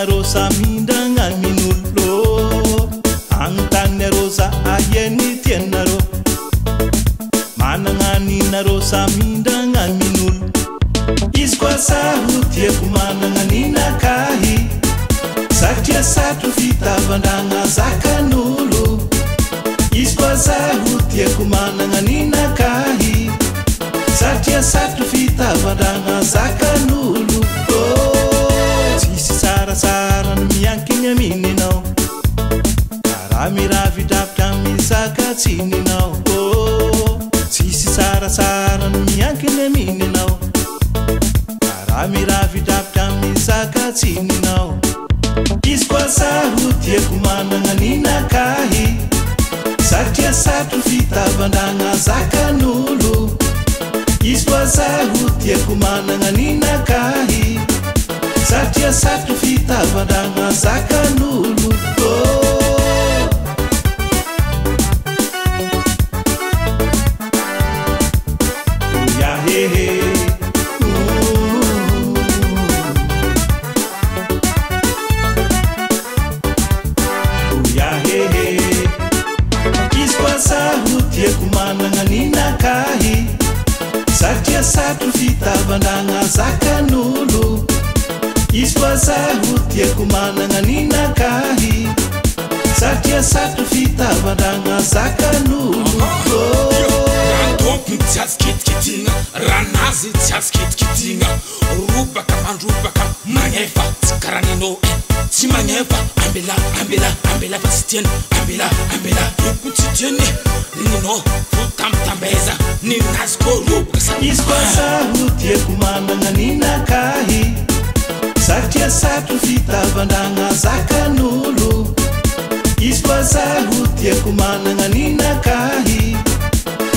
rosa mindanga minulo Antane rosa ayeni tienaro Mananga nina rosa mindanga minul Iskwa sahutie kumananga nina kahi Satya satu fita bandanga zakanulu Iskwa sahutie kumananga nina kahi Satya satu fita bandanga zakanulu Sisi sara sara miyankinya minino Karamira vidapta misaka tinino Sisi sara sara miyankinya minino Karamira vidapta misaka tinino Iskwa sahutie kumananga nina kahi Satya satu fita bandanga zakanulu Iskwa sahutie kumananga nina kahi Satya satu fita bandanga zakanulu Ya he he Ya he he Iskwa sahutie kumananga nina kahi Satya satu fita bandanga zakanulu Iskwa sahutie kumananga nina kahi Satya satu fita bandanga zakanulu Randopin tsas kit kitinga Ranazi tsas kit kitinga Rubaka manrubaka manyefa Tikaranino Timanyefa Ambela ambela ambela Fastien ambela ambela Yukutitieni Nino Futamtambeza Ninasko rubaka Iskwa sahutie kumananga nina kahi Satya satu fita bandanga zakanulu Iskwa sahutie kumananga nina kahi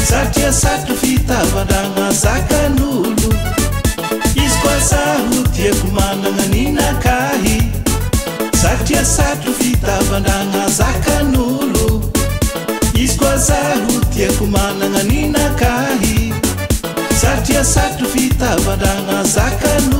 Satya satu fita bandanga zakanulu Iskwa sahutie kumananga nina kahi Satya satu fita bandanga zakanulu Iskwa sahutie kumananga nina kahi Satya satu fita bandanga zakanulu